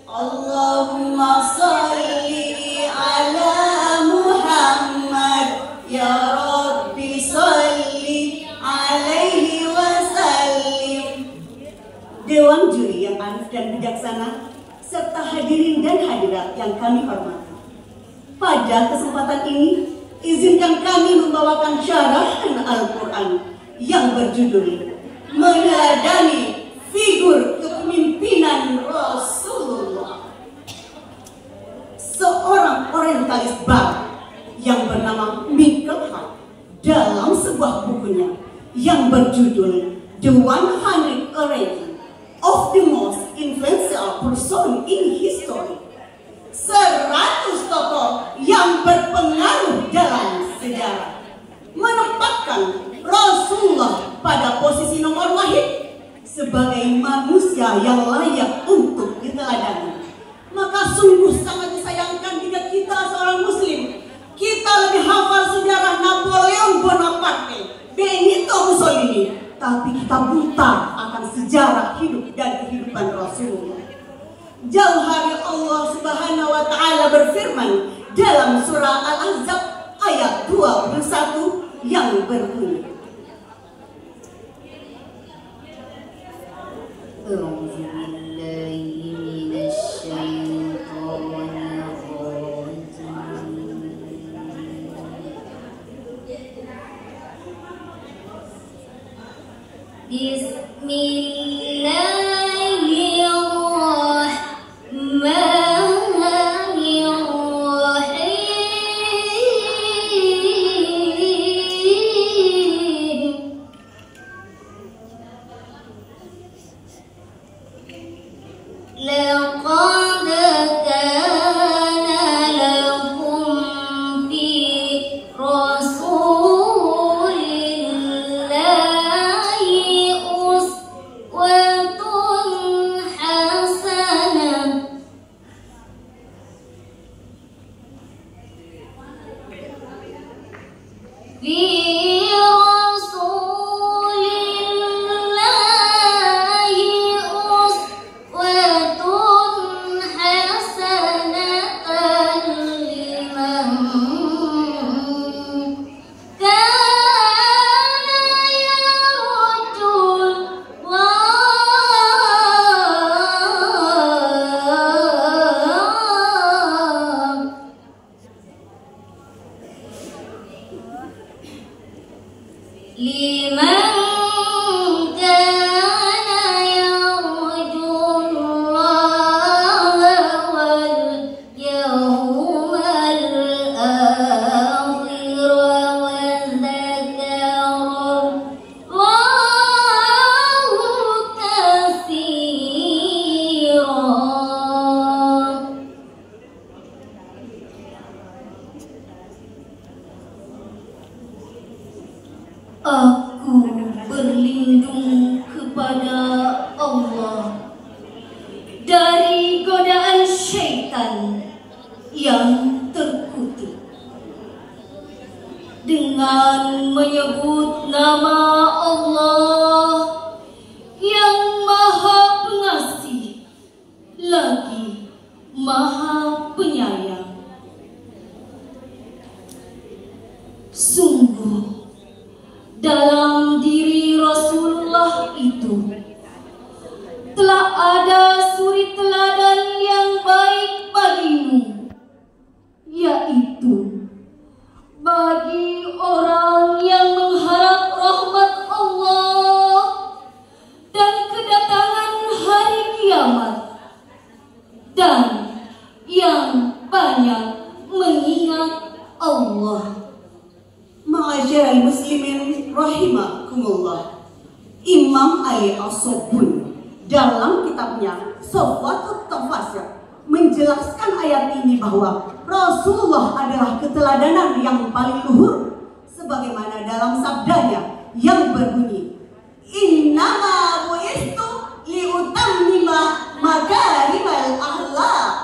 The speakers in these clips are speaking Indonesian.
Allahumma salli ala Muhammad ya Rabbi salli alaihi wasallim. Dewan juri yang arif dan bijaksana serta hadirin dan hadirat yang kami hormati. Pada kesempatan ini, izinkan kami membawakan syarahan Al-Quran yang berjudul Meneladani Figur Kepemimpinan Rasulullah. Seorang orientalis barat yang bernama Michael Hart dalam sebuah bukunya yang berjudul The 100 Ranking of the Most Influential Person in History, 100 tokoh yang berpengaruh dalam sejarah, menempatkan Rasulullah pada posisi nomor wahid sebagai manusia yang layak untuk diteladani. Maka sungguh sangat disayangkan jika kita seorang muslim, kita lebih hafal sejarah Napoleon Bonaparte, Benito Mussolini, tapi kita buta akan sejarah hidup dan kehidupan Rasulullah. Jauh hari Allah Subhanahu wa Ta'ala berfirman dalam surah Al-Ahzab ayat 21 yang berbunyi, aku berlindung kepada Allah dari godaan syaitan yang terkutuk dengan menyebut nama Allah yang Maha Pengasih lagi Maha Penyayang. Sungguh dalam diri Rasulullah itu telah ada suri teladan yang baik bagimu, yaitu bagi orang yang mengharap rahmat Allah dan kedatangan hari kiamat, dan yang banyak mengingat Allah. Ma'asyiral muslimin rahimakumullah, Imam Ali As-Sabuni dalam kitabnya Safwatut Tafasir menjelaskan ayat ini bahwa Rasulullah adalah keteladanan yang paling luhur, sebagaimana dalam sabdanya yang berbunyi, innama bu'istu liutammima makarimal akhlaq.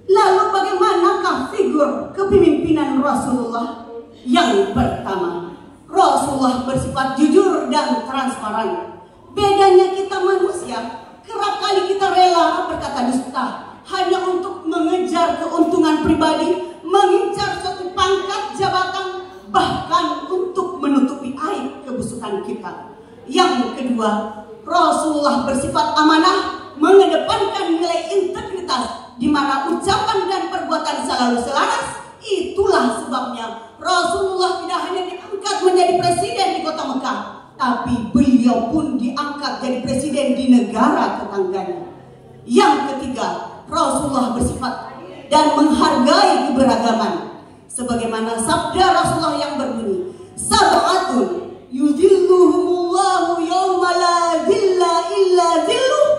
Lalu bagaimanakah figur kepemimpinan Rasulullah? Yang pertama, Rasulullah bersifat jujur dan transparan. Bedanya kita manusia, kerap kali kita rela berkata dusta integritas, di mana ucapan dan perbuatan selalu selaras. Itulah sebabnya Rasulullah tidak hanya diangkat menjadi presiden di kota Mekah, tapi beliau pun diangkat jadi presiden di negara tetangganya. Yang ketiga, Rasulullah bersifat dan menghargai keberagaman, sebagaimana sabda Rasulullah yang berbunyi, sab'atun yudhilluhumullahu yawma la dhilla illa dhilluh.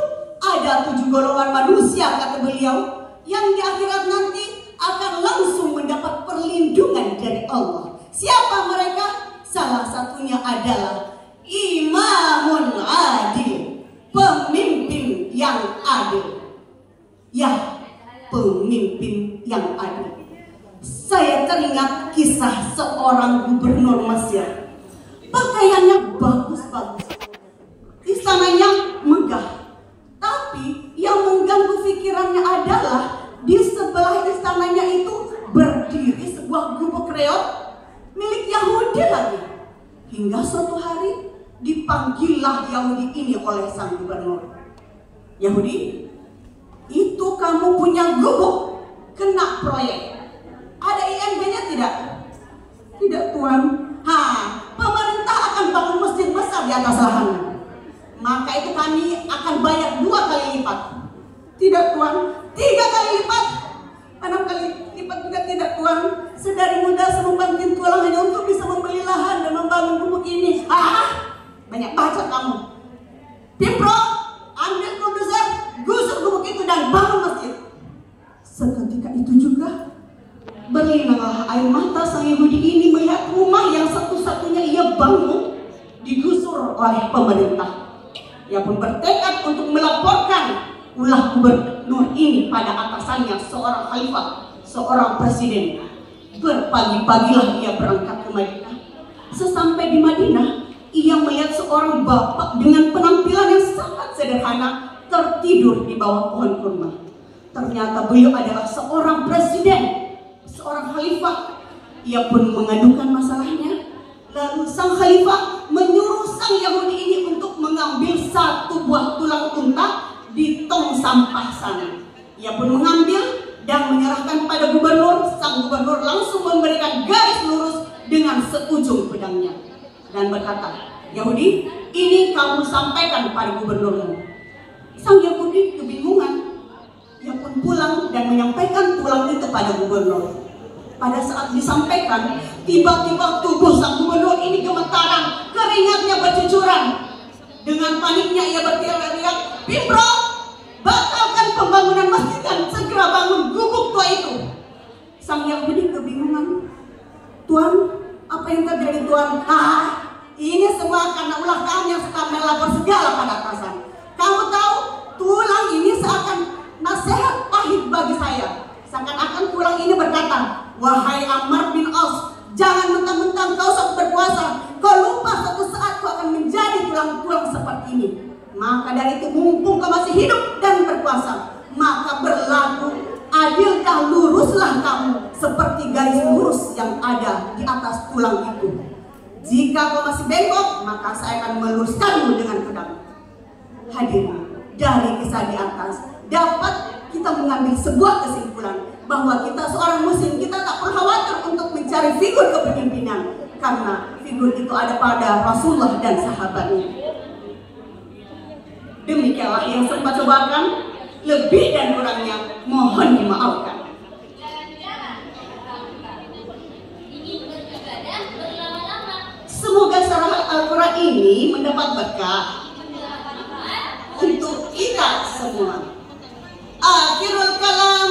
Ada 7 golongan manusia, kata beliau, yang di akhirat nanti akan langsung mendapat perlindungan dari Allah. Siapa mereka? Salah satunya adalah imamun adil, pemimpin yang adil. Ya, pemimpin yang adil. Saya teringat kisah seorang gubernur Mesir. Pakaiannya bagus-bagus, istananya megah, tapi yang mengganggu pikirannya adalah di sebelah istananya itu berdiri sebuah gubuk reot milik Yahudi lagi. Hingga suatu hari dipanggillah Yahudi ini oleh sang gubernur. Yahudi, itu kamu punya gubuk, kena proyek. Ada IMB-nya tidak? Tidak, Tuan. Pemerintah akan bangun masjid besar di atas lahannya. Maka itu kami akan bayar 2 kali lipat. Tidak, Tuan. 3 kali lipat. 6 kali lipat juga tidak, Tuan. Sedari muda saya membanting tulang hanya untuk bisa membeli lahan dan membangun gubuk ini. Banyak bacot kamu. Pimpro, ambil bulldozer, gusur gubuk itu dan bangun masjid. Seketika itu juga berlinanglah air mata sang Yahudi ini melihat rumah yang satu-satunya ia bangun digusur oleh pemerintah. Ia pun bertekad untuk melaporkan ulah gubernur ini pada atasannya, seorang khalifah, seorang presiden. Berpagi-pagilah ia berangkat ke Madinah. Sesampai di Madinah, ia melihat seorang bapak dengan penampilan yang sangat sederhana tertidur di bawah pohon kurma. Ternyata beliau adalah seorang presiden, seorang khalifah. Ia pun mengadukan masalahnya. Lalu sang khalifah menyuruh sang Yahudi ini untuk mengambil 1 buah tulang unta di tong sampah sana. Ia pun mengambil dan menyerahkan pada gubernur. Sang gubernur langsung memberikan garis lurus dengan seujung pedangnya dan berkata, Yahudi, ini kamu sampaikan pada gubernurmu. Sang Yahudi kebingungan. Ia pun pulang dan menyampaikan tulang itu pada gubernur. Pada saat disampaikan, tiba-tiba tubuh sang gubernur ini gemetaran, keringatnya bercucuran. Dengan paniknya ia berteriak-teriak, Pimpro, batalkan pembangunan masjid dan segera bangun gubuk tua itu. Sang Yahudi kebingungan. Tuan, apa yang terjadi, Tuan? Ini semua karena ulah kamu yang suka melapor segala pada atasan. Kamu tahu, tulang ini seakan nasihat pahit bagi saya. Seakan-akan tulang ini berkata, wahai Ammar bin Aus, jangan mentang-mentang kau sok berkuasa, kau lupa suatu saat kau akan menjadi tulang-tulang seperti ini. Maka dari itu mumpung kau masih hidup dan berkuasa, maka berlaku adil dan luruslah kamu seperti garis lurus yang ada di atas tulang itu. Jika kau masih bengkok, maka saya akan meluruskanmu dengan pedang. Hadirin, dari kisah di atas dapat kita mengambil sebuah kesimpulan bahwa kita seorang muslim, kita tak perlu khawatir untuk mencari figur kepemimpinan, karena figur itu ada pada Rasulullah dan sahabatnya. Demikianlah yang sempat cobakan, lebih dan kurangnya mohon dimaafkan. Semoga syarah Al-Quran ini mendapat berkah untuk kita semua. Akhirul kalam.